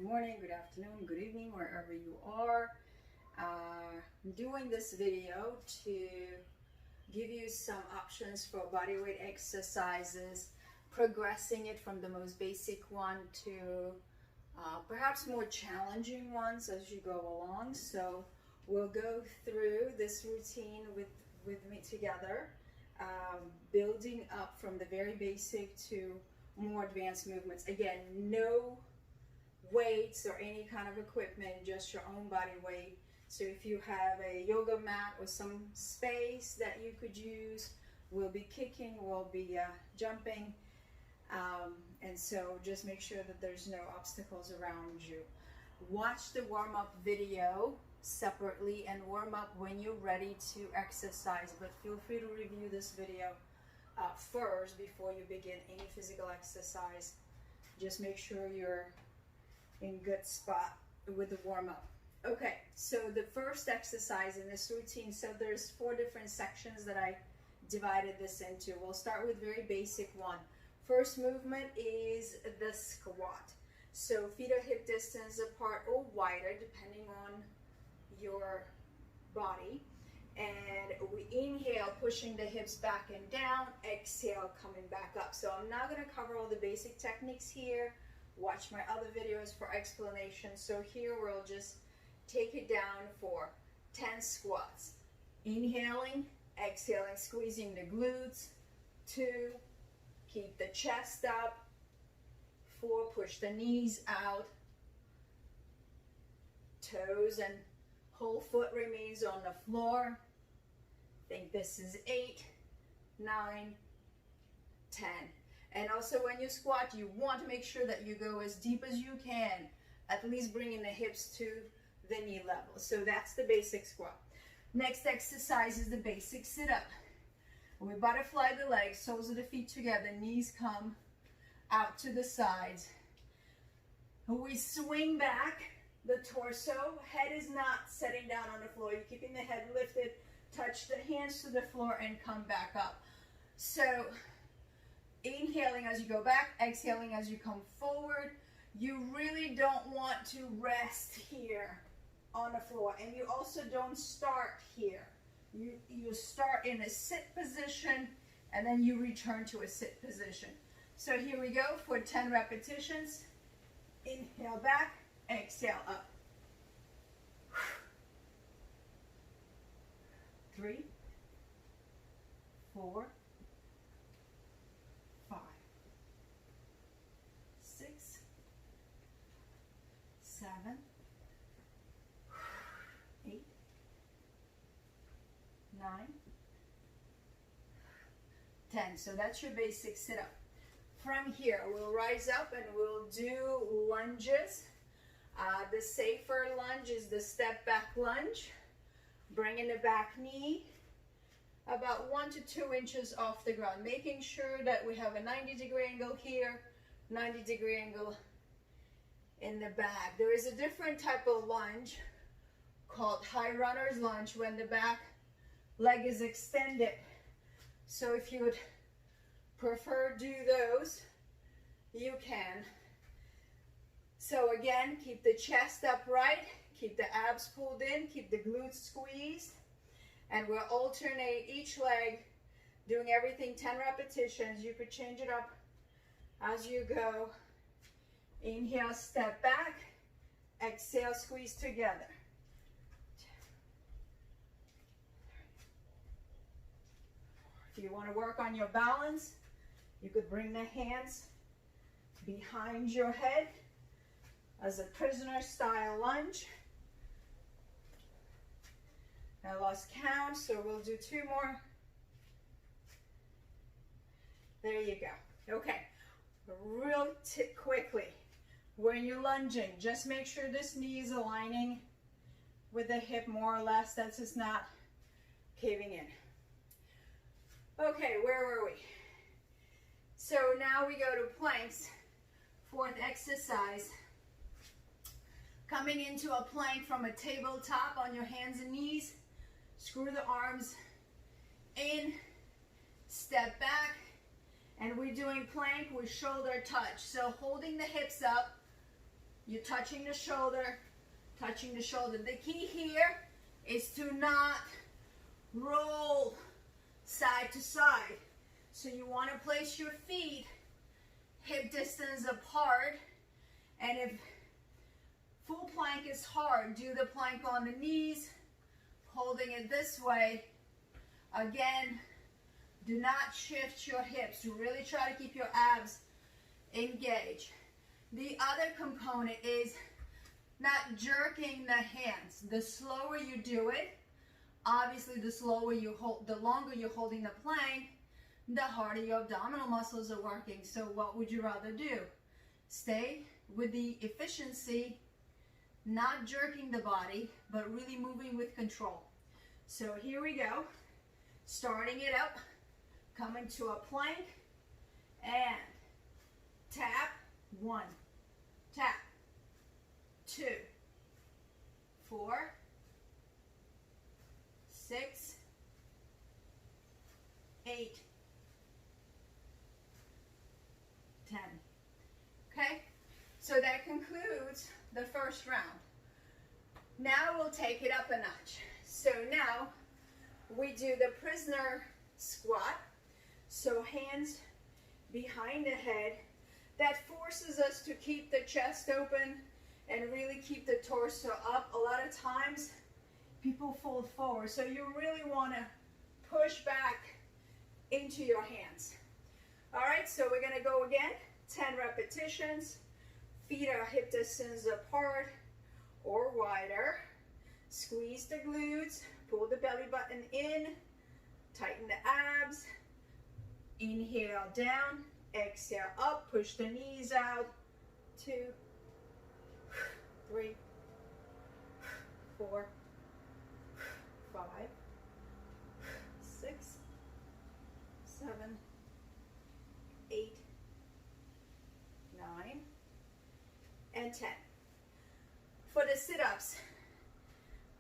morning, good afternoon, good evening, wherever you are. I'm doing this video to give you some options for bodyweight exercises, progressing it from the most basic one to perhaps more challenging ones as you go along. So we'll go through this routine with me together, building up from the very basic to more advanced movements. Again, no weights or any kind of equipment, just your own body weight. So if you have a yoga mat or some space that you could use, we'll be kicking, we'll be jumping, and so just make sure that there's no obstacles around you. Watch the warm-up video separately and warm up when you're ready to exercise, but feel free to review this video first before you begin any physical exercise. Just make sure you're in good spot with the warm-up. Okay, so the first exercise in this routine, so there's 4 different sections that I divided this into. We'll start with very basic one. First movement is the squat. So feet are hip distance apart or wider depending on your body. And we inhale, pushing the hips back and down, exhale, coming back up. So I'm not gonna cover all the basic techniques here. Watch my other videos for explanations. So here we'll just take it down for 10 squats. Inhaling, exhaling, squeezing the glutes. 2, keep the chest up. 4, push the knees out. Toes and whole foot remains on the floor. I think this is 8, 9, 10. And also when you squat, you want to make sure that you go as deep as you can, at least bringing the hips to the knee level. So that's the basic squat. Next exercise is the basic sit-up. We butterfly the legs, soles of the feet together, knees come out to the sides. We swing back the torso, head is not setting down on the floor. You're keeping the head lifted, touch the hands to the floor and come back up. So inhaling as you go back, exhaling as you come forward. You really don't want to rest here on the floor, and you also don't start here. You start in a sit position and then you return to a sit position. So here we go for 10 repetitions. Inhale back, exhale up. 3, 4, 5, 6, 7, 8, 9, 10. So that's your basic sit-up. From here, we'll rise up and we'll do lunges. The safer lunge is the step back lunge. Bringing the back knee about 1 to 2 inches off the ground, making sure that we have a 90-degree angle here, 90-degree angle in the back. There is a different type of lunge called high runner's lunge when the back leg is extended. So if you would prefer do those, you can. So again, keep the chest upright, keep the abs pulled in, keep the glutes squeezed, and we'll alternate each leg, doing everything 10 repetitions. You could change it up as you go. Inhale, step back, exhale, squeeze together. 2, 3. If you want to work on your balance, you could bring the hands behind your head as a prisoner style lunge. I lost count, so we'll do 2 more. There you go. Okay, real quickly, when you're lunging, just make sure this knee is aligning with the hip more or less. That's just not caving in. Okay, where were we? So now we go to planks. 4th exercise. Coming into a plank from a tabletop on your hands and knees. Screw the arms in, step back, and we're doing plank with shoulder touch. So holding the hips up, You're touching the shoulder, touching the shoulder. The key here is to not roll side to side. So you want to place your feet hip distance apart, and if full plank is hard, do the plank on the knees, holding it this way. Again, do not shift your hips. You really try to keep your abs engaged. The other component is not jerking the hands. The slower you do it, obviously the slower you hold, the longer you're holding the plank, the harder your abdominal muscles are working. So what would you rather do? Stay with the efficiency, not jerking the body, but really moving with control. So here we go. Starting it up, coming to a plank, and tap, 1, tap, 2, 4, 6, 8, 10. Okay, so that concludes the first round. Now we'll take it up a notch. So now we do the prisoner squat. So hands behind the head. That forces us to keep the chest open and really keep the torso up. A lot of times people fold forward. So you really want to push back into your hands. All right, so we're going to go again. 10 repetitions. Feet are hip distance apart or wider. Squeeze the glutes. Pull the belly button in. Tighten the abs. Inhale down. Exhale up. Push the knees out. 2, 3, 4, 5, 6, 7, 8, 9, and 10. For the sit-ups,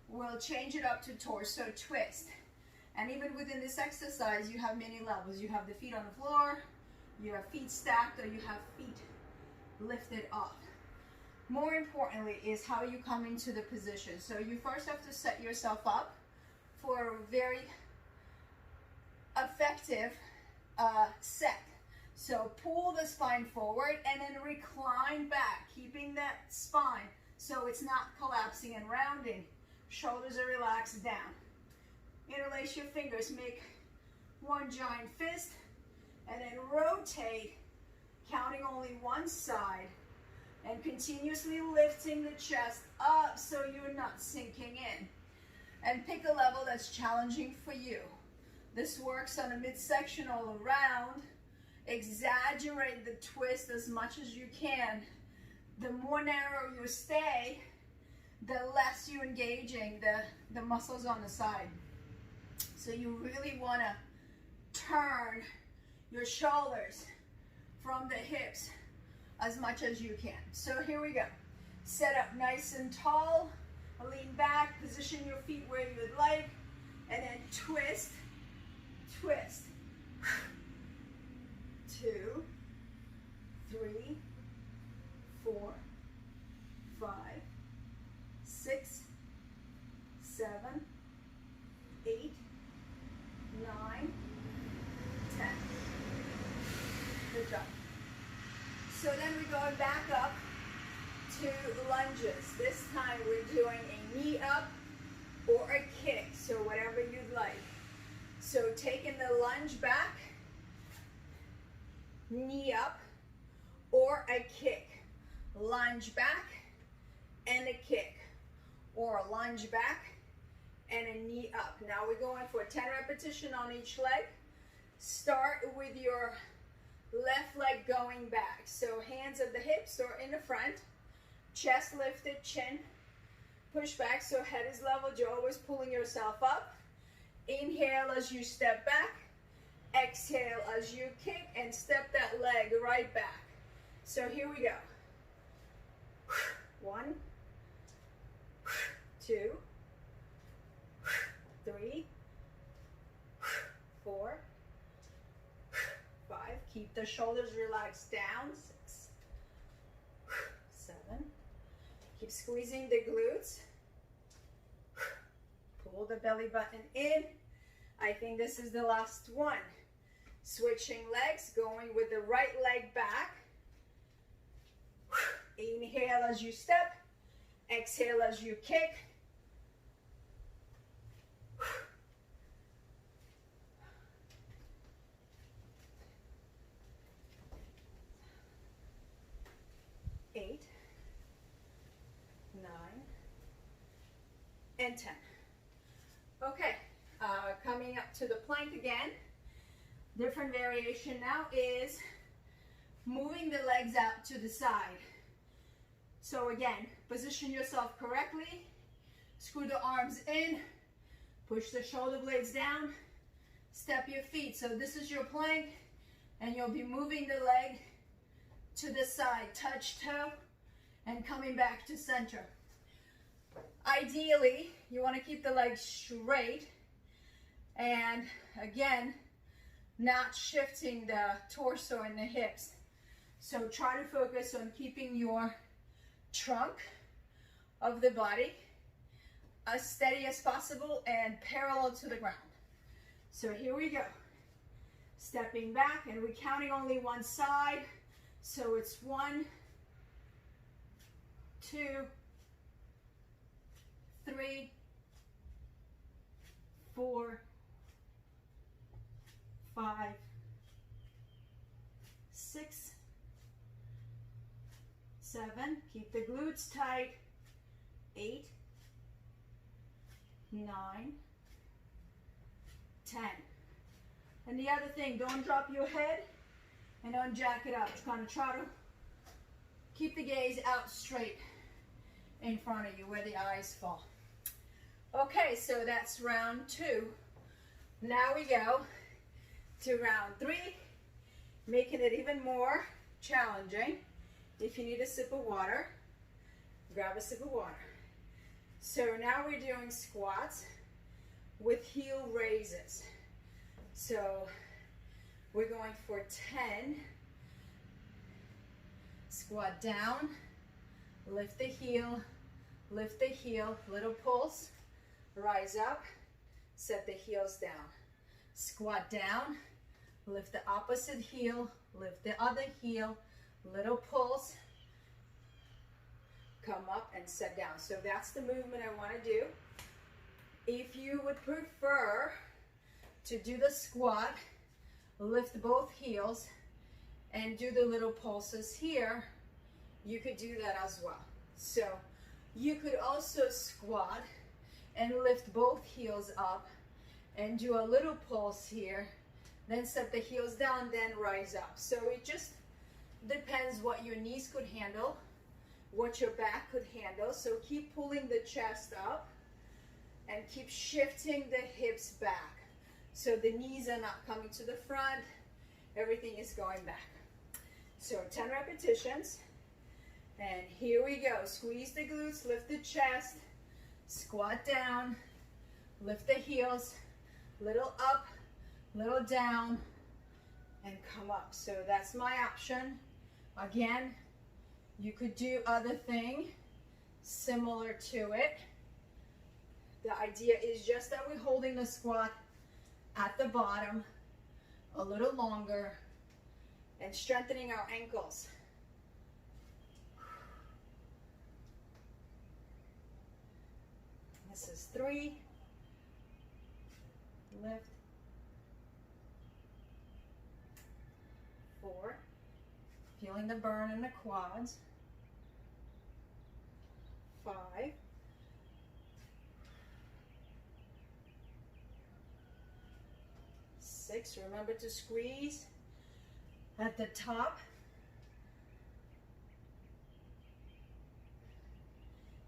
we'll change it up to torso twist. And even within this exercise, you have many levels. You have the feet on the floor, you have feet stacked, or you have feet lifted up. More importantly is how you come into the position. So you first have to set yourself up for a very effective set. So pull the spine forward and then recline back, keeping that spine so it's not collapsing and rounding. Shoulders are relaxed down. Interlace your fingers, make one giant fist, and then rotate, counting only one side, and continuously lifting the chest up so you're not sinking in. And pick a level that's challenging for you. This works on a midsection all around. Exaggerate the twist as much as you can. The more narrow you stay, the less you're engaging the muscles on the side. So you really want to turn your shoulders from the hips as much as you can. So here we go. Set up nice and tall. Lean back. Position your feet where you would like. And then twist. Twist. 2, 3, 4, 5, 6, 7, 8, 9, 10. Good job. So then we're going back up to lunges. This time we're doing a knee up or a kick, so whatever you'd like. So taking the lunge back, knee up, or a kick. Lunge back and a kick, or a lunge back and a knee up. Now we're going for 10 repetitions on each leg. Start with your left leg going back. So hands at the hips or in the front, chest lifted, chin push back so head is leveled. You're always pulling yourself up. Inhale as you step back. Exhale as you kick and step that leg right back. So here we go. 1, 2, 3, 4, 5. Keep the shoulders relaxed down. 6, 7, Keep squeezing the glutes. Pull the belly button in. I think this is the last one. Switching legs, going with the right leg back. Inhale as you step. Exhale as you kick. Eight, 9, and 10. Okay, coming up to the plank again. Different variation now is moving the legs out to the side. So again, position yourself correctly, screw the arms in, push the shoulder blades down, step your feet. So this is your plank, and you'll be moving the leg to the side, touch toe, and coming back to center. Ideally, you want to keep the legs straight, and again, not shifting the torso and the hips. So try to focus on keeping your trunk of the body as steady as possible and parallel to the ground. So here we go. Stepping back, and we're counting only one side. So it's 1, 2, 3, 4, 5, 6, 7, keep the glutes tight, 8, 9, 10. And the other thing, don't drop your head and don't jack it up. Kind of try to keep the gaze out straight in front of you where the eyes fall. Okay, so that's round 2. Now we go to round 3, making it even more challenging. If you need a sip of water, grab a sip of water. So now we're doing squats with heel raises. So we're going for 10. Squat down, lift the heel, little pulse, rise up, set the heels down. Squat down, lift the opposite heel, lift the other heel, little pulse, come up and set down. So that's the movement I want to do. If you would prefer to do the squat, lift both heels and do the little pulses here, you could do that as well. So you could also squat and lift both heels up and do a little pulse here, then set the heels down, then rise up. So it just depends what your knees could handle, what your back could handle. So keep pulling the chest up and keep shifting the hips back. So the knees are not coming to the front, everything is going back. So 10 repetitions, and here we go. Squeeze the glutes, lift the chest, squat down, lift the heels, little up, little down, and come up. So that's my option. Again, you could do other thing similar to it. The idea is just that we're holding the squat at the bottom a little longer and strengthening our ankles. This is 3. Lift. 4. Feeling the burn in the quads. 5. 6. Remember to squeeze at the top.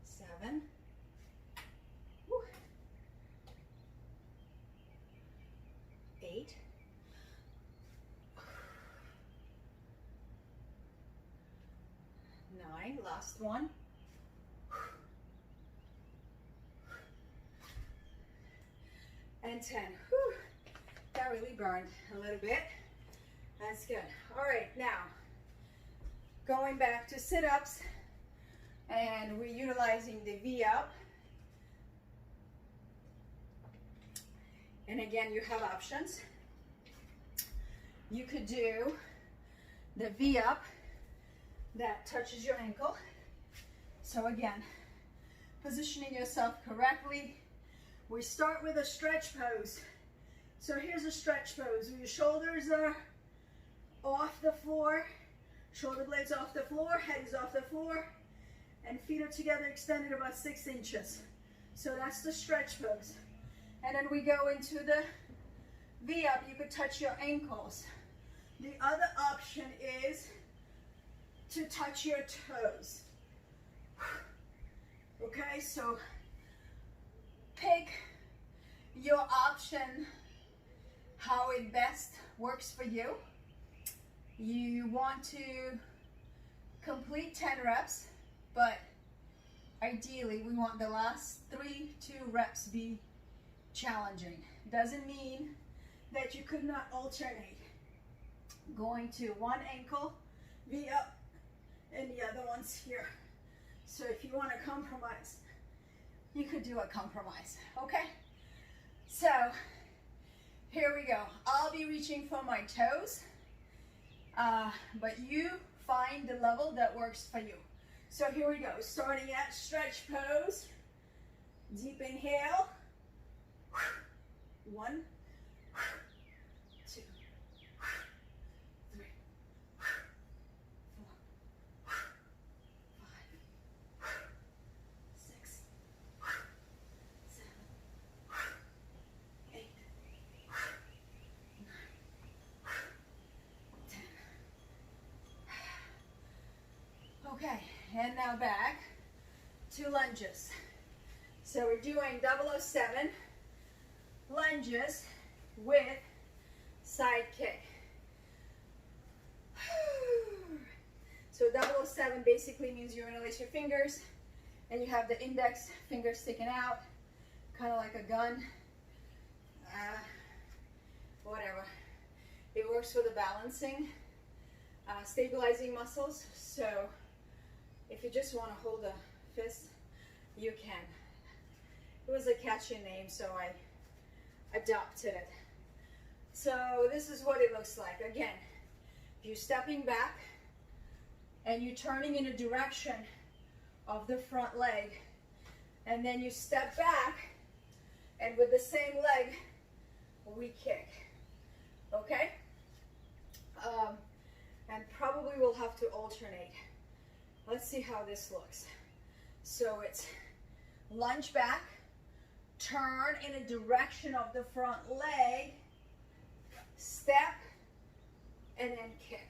7. Woo. 8. 9. Last one. And 10. Whew. That really burned a little bit. That's good. All right, now going back to sit-ups And we're utilizing the V up. And again, you have options. You could do the V up that touches your ankle. So again, positioning yourself correctly. We start with a stretch pose. So here's a stretch pose where your shoulders are off the floor, shoulder blades off the floor, head is off the floor, and feet are together extended about 6 inches. So that's the stretch pose. And then we go into the V up. You could touch your ankles. The other option is to touch your toes. Okay, so pick your option, how it best works for you. You want to complete 10 reps, but ideally we want the last 3 reps be challenging. Doesn't mean that you could not alternate. Going to one ankle, V up, and the other one's here. So if you want to compromise, you could do a compromise, okay? So here we go. I'll be reaching for my toes, but you find the level that works for you. So here we go, starting at stretch pose. Deep inhale. 1, 2, 3, 4, 5, 6, 7, 8, 9, 10. Okay, and now back to lunges. So we're doing 007 lunges with side kick. So 007 basically means you interlace your fingers and you have the index finger sticking out, kind of like a gun. Whatever. It works for the balancing, stabilizing muscles. So if you just want to hold a fist, you can. It was a catchy name, so I adopted it. So this is what it looks like. Again, you're stepping back and you're turning in the direction of the front leg, and then you step back, and with the same leg we kick. Okay, and probably we'll have to alternate. Let's see how this looks. So it's lunge back, turn in a direction of the front leg, step, and then kick.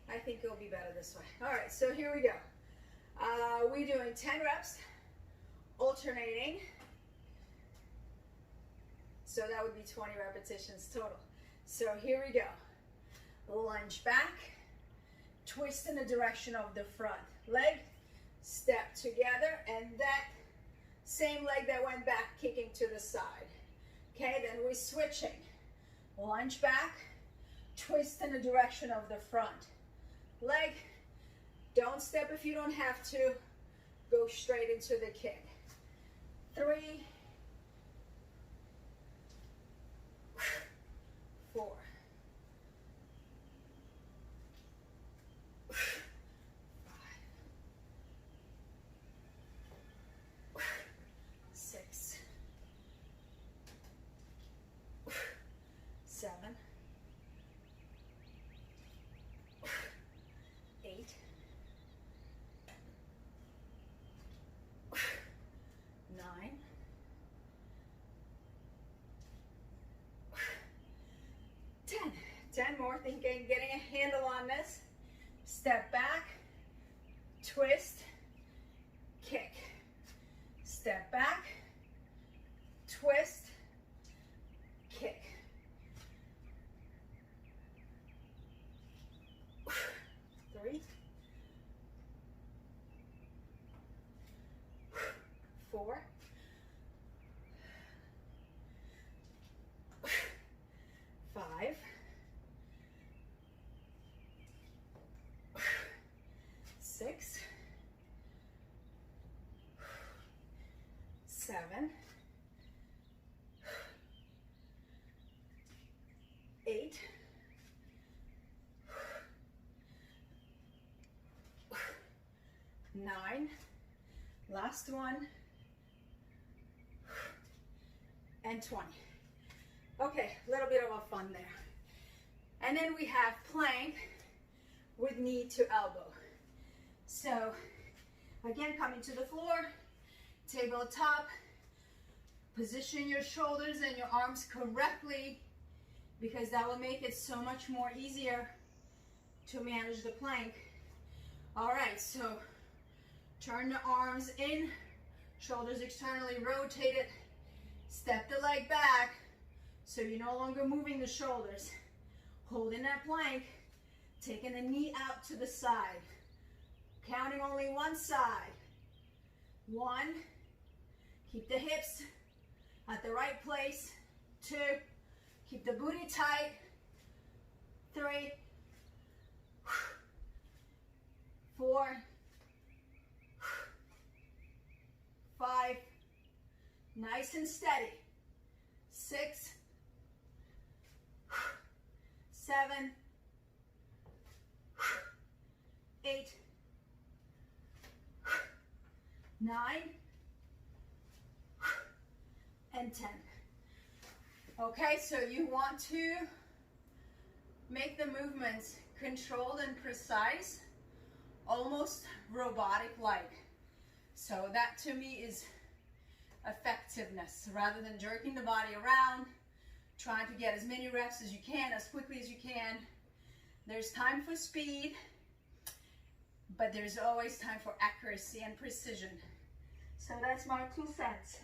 I think it'll be better this way. All right, so here we go. We're doing 10 reps, alternating. So that would be 20 repetitions total. So here we go. Lunge back, twist in the direction of the front leg, step together, and that same leg that went back, kicking to the side. Okay, then we're switching. Lunge back, twist in the direction of the front leg. Don't step if you don't have to. Go straight into the kick. 3, 4, 6, 7, 8, 9, 10. 10 more. Getting a handle on this. Step back, twist, kick. Step back, twist, kick. 3, 4, 5, 6, 7, 8, 9, last one, and 20. Okay, a little bit of a fun there. And then we have plank with knee to elbow. So again, coming to the floor, tabletop, position your shoulders and your arms correctly, because that will make it so much more easier to manage the plank. All right, so turn the arms in, shoulders externally rotated, step the leg back, so you're no longer moving the shoulders. Holding that plank, taking the knee out to the side, counting only one side. 1, keep the hips at the right place. 2, keep the booty tight. 3, 4, 5, nice and steady. 6, 7, 8, 9, and 10. Okay, so you want to make the movements controlled and precise, almost robotic-like. So that to me is effectiveness, rather than jerking the body around, trying to get as many reps as you can, as quickly as you can. There's time for speed, but there's always time for accuracy and precision. So that's my 2 cents.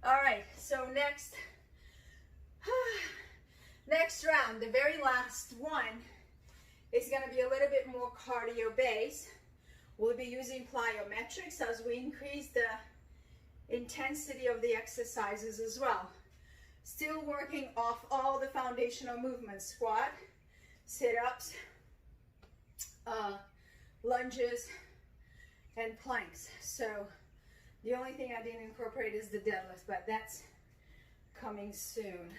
All right, so next round, the very last one, is gonna be a little bit more cardio based. We'll be using plyometrics as we increase the intensity of the exercises as well. Still working off all the foundational movements: squat, sit-ups, lunges, and planks. So the only thing I didn't incorporate is the deadlift, but that's coming soon.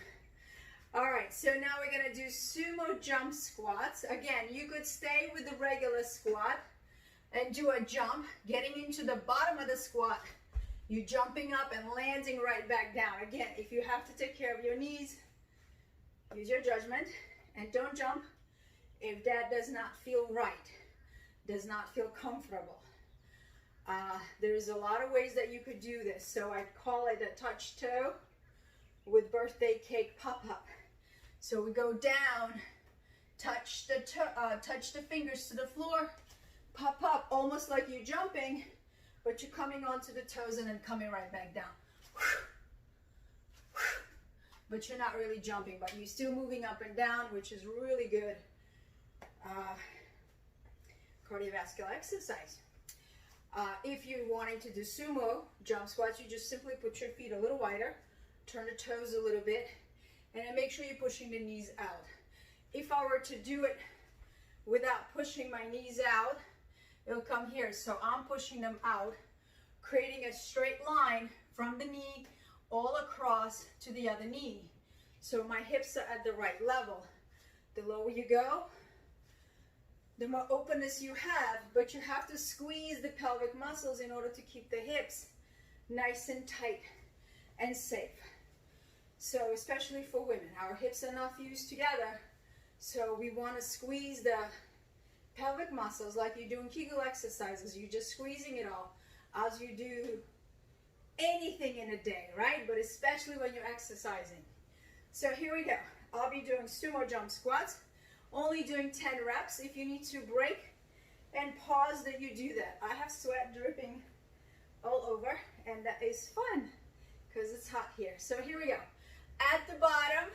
All right, so now we're gonna do sumo jump squats. Again, you could stay with the regular squat and do a jump, getting into the bottom of the squat. You're jumping up and landing right back down. Again, if you have to take care of your knees, use your judgment, and don't jump if that does not feel right, does not feel comfortable. There's a lot of ways that you could do this. So I call it a touch toe with birthday cake pop-up. So we go down, touch the fingers to the floor, pop up, almost like you're jumping, but you're coming onto the toes and then coming right back down. But you're not really jumping, but you're still moving up and down, which is really good cardiovascular exercise. If you're wanting to do sumo jump squats, you just simply put your feet a little wider, turn the toes a little bit, and then make sure you're pushing the knees out. If I were to do it without pushing my knees out, it'll come here. So I'm pushing them out, creating a straight line from the knee all across to the other knee. So my hips are at the right level. The lower you go, the more openness you have, but you have to squeeze the pelvic muscles in order to keep the hips nice and tight and safe. So especially for women, our hips are not fused together, so we want to squeeze the pelvic muscles like you're doing Kegel exercises. You're just squeezing it all as you do anything in a day, right? But especially when you're exercising. So here we go. I'll be doing sumo jump squats, only doing 10 reps. If you need to break and pause, that you do that. I have sweat dripping all over, and that is fun because it's hot here. So here we go. At the bottom,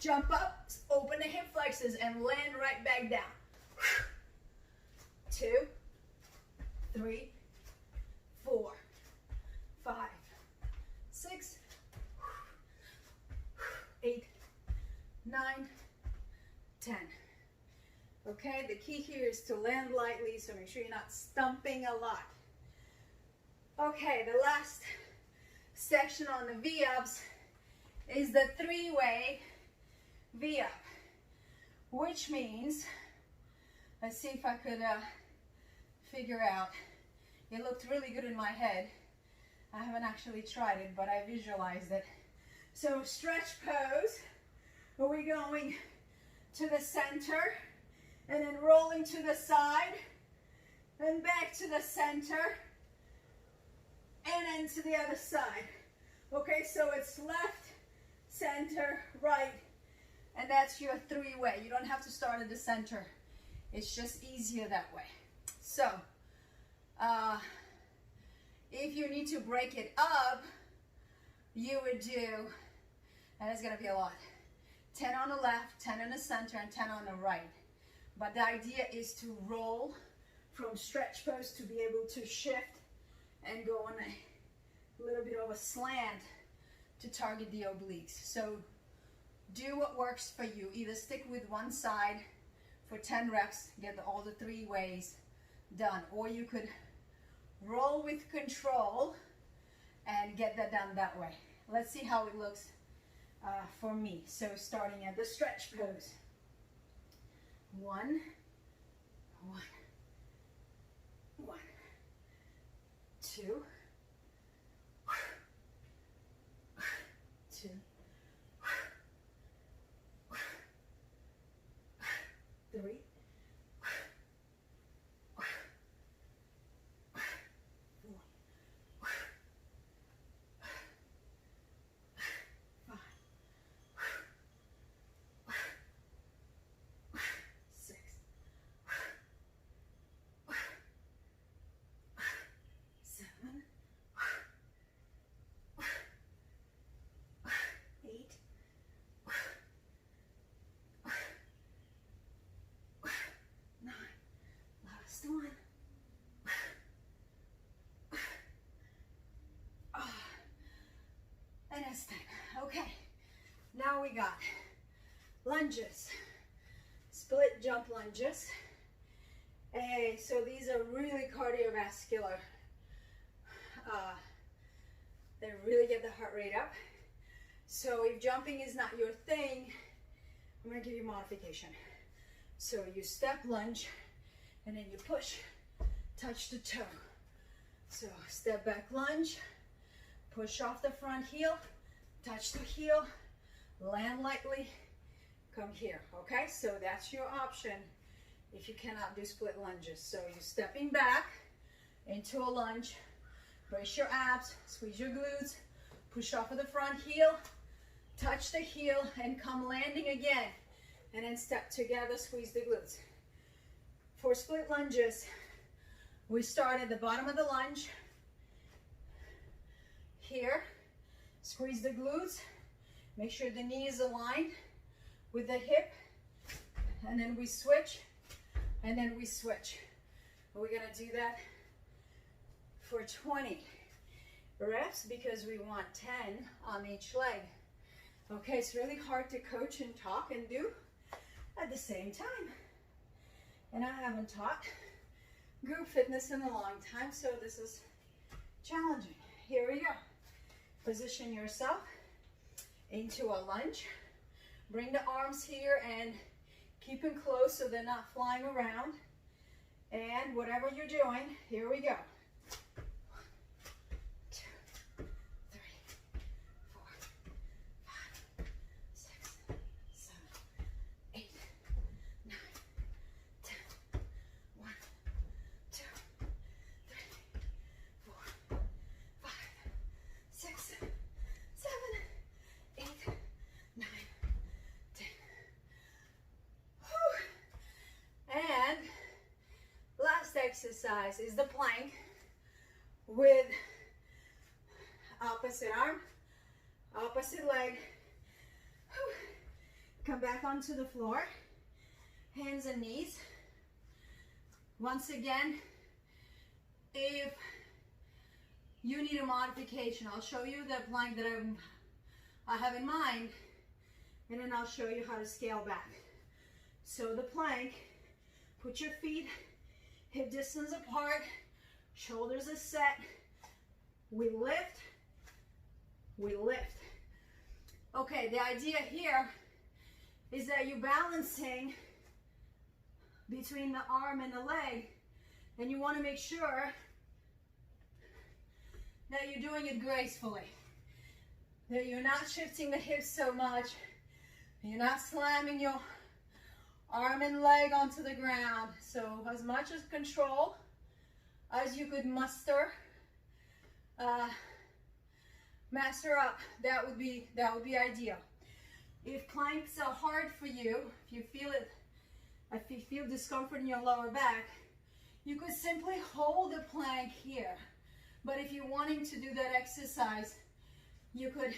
jump up, open the hip flexors, and land right back down. 2, 3, 4, 5, 6, 8, 9, 10. Okay, the key here is to land lightly, so make sure you're not stumping a lot. Okay, the last section on the V-ups is the 3-way V-up, which means, let's see if I could figure out. It looked really good in my head. I haven't actually tried it, but I visualized it. So stretch pose, we're going to the center and then rolling to the side and back to the center and then to the other side. Okay, so it's left, center, right, and that's your 3-way. You don't have to start at the center. It's just easier that way. So, if you need to break it up, you would do, and it's gonna be a lot, 10 on the left, 10 on the center, and 10 on the right. But the idea is to roll from stretch pose to be able to shift and go on a little bit of a slant to target the obliques. So do what works for you. Either stick with one side for 10 reps, get all the 3 ways done, or you could roll with control and get that done that way. Let's see how it looks for me. So starting at the stretch pose. 1, 1, 1, 2, 2, 3, okay, now we got lunges, split jump lunges. Hey, so these are really cardiovascular. They really get the heart rate up. So if jumping is not your thing, I'm gonna give you a modification. So you step lunge and then you push, touch the toe. So step back lunge, push off the front heel, touch the heel, land lightly, come here, okay? So that's your option if you cannot do split lunges. So you're stepping back into a lunge, brace your abs, squeeze your glutes, push off of the front heel, touch the heel, and come landing again. And then step together, squeeze the glutes. For split lunges, we start at the bottom of the lunge, here, squeeze the glutes, make sure the knee is aligned with the hip, and then we switch, and then we switch. We're gonna do that for 20 reps because we want 10 on each leg. Okay, it's really hard to coach and talk and do at the same time. And I haven't taught group fitness in a long time, so this is challenging. Here we go. Position yourself into a lunge. Bring the arms here and keep them close so they're not flying around. And whatever you're doing, here we go. 1, 2, 3, 4, 5, 6, 7, 8, 9, 10. 1, 2, 3, 4, 5, 6, 7, 8, 9, 10. Whew. And last exercise is the plank with opposite arm, opposite leg. Whew. Come back onto the floor, hands and knees. Once again, if you need a modification, I'll show you the plank that I have in mind, and then I'll show you how to scale back. So the plank, put your feet hip distance apart, shoulders are set. We lift, we lift. Okay, the idea here is that you're balancing between the arm and the leg, and you want to make sure that you're doing it gracefully, that you're not shifting the hips so much, you're not slamming your arm and leg onto the ground. So as much as control as you could muster, master up, that would be ideal. If planks are hard for you, if you feel discomfort in your lower back, you could simply hold the plank here. But if you're wanting to do that exercise, you could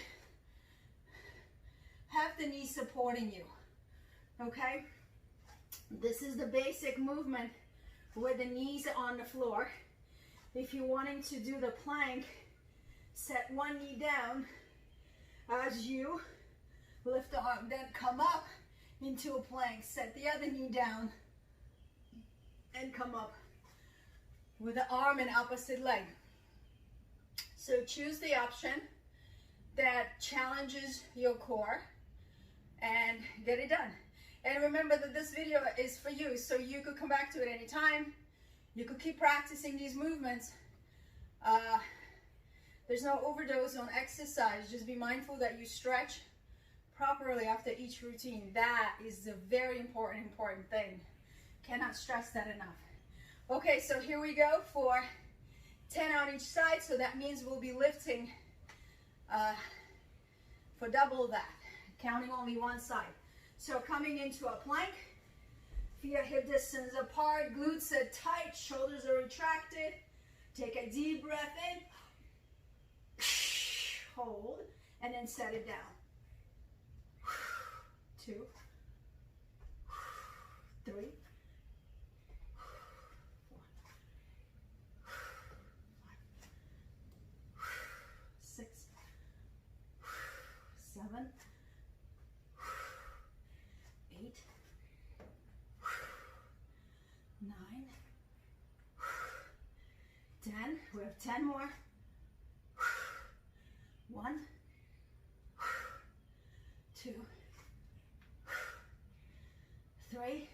have the knee supporting you, okay? This is the basic movement where the knees are on the floor. If you're wanting to do the plank, set one knee down as you lift the arm, then come up into a plank. Set the other knee down and come up with the arm and opposite leg. So choose the option that challenges your core and get it done. And remember that this video is for you, so you could come back to it anytime. You could keep practicing these movements. There's no overdose on exercise. Just be mindful that you stretch properly after each routine. That is a very important thing. Cannot stress that enough. Okay, so here we go for 10 on each side. So that means we'll be lifting for double that, counting only one side. So coming into a plank, feet are hip distance apart, glutes are tight, shoulders are retracted. Take a deep breath in, hold, and then set it down. 2, 3, 4, 5, 6, 7, 8, 9, 10. We have 10 more. 1, 2, 3,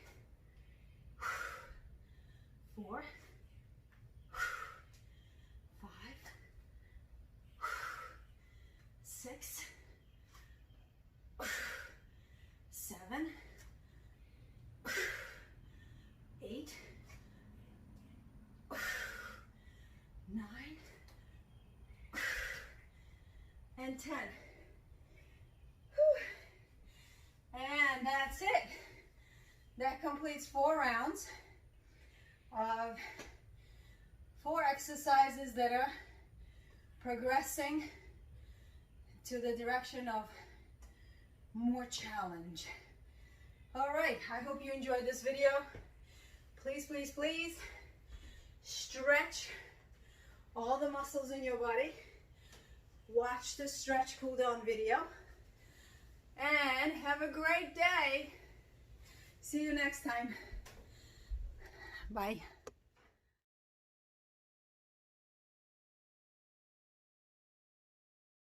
4, 5, 6, 7, 8, 9, and 10. Whew. And that's it. That completes 4 rounds of 4 exercises that are progressing to the direction of more challenge. All right, I hope you enjoyed this video. Please, please, please stretch all the muscles in your body. Watch the stretch cool down video and have a great day. See you next time. Bye.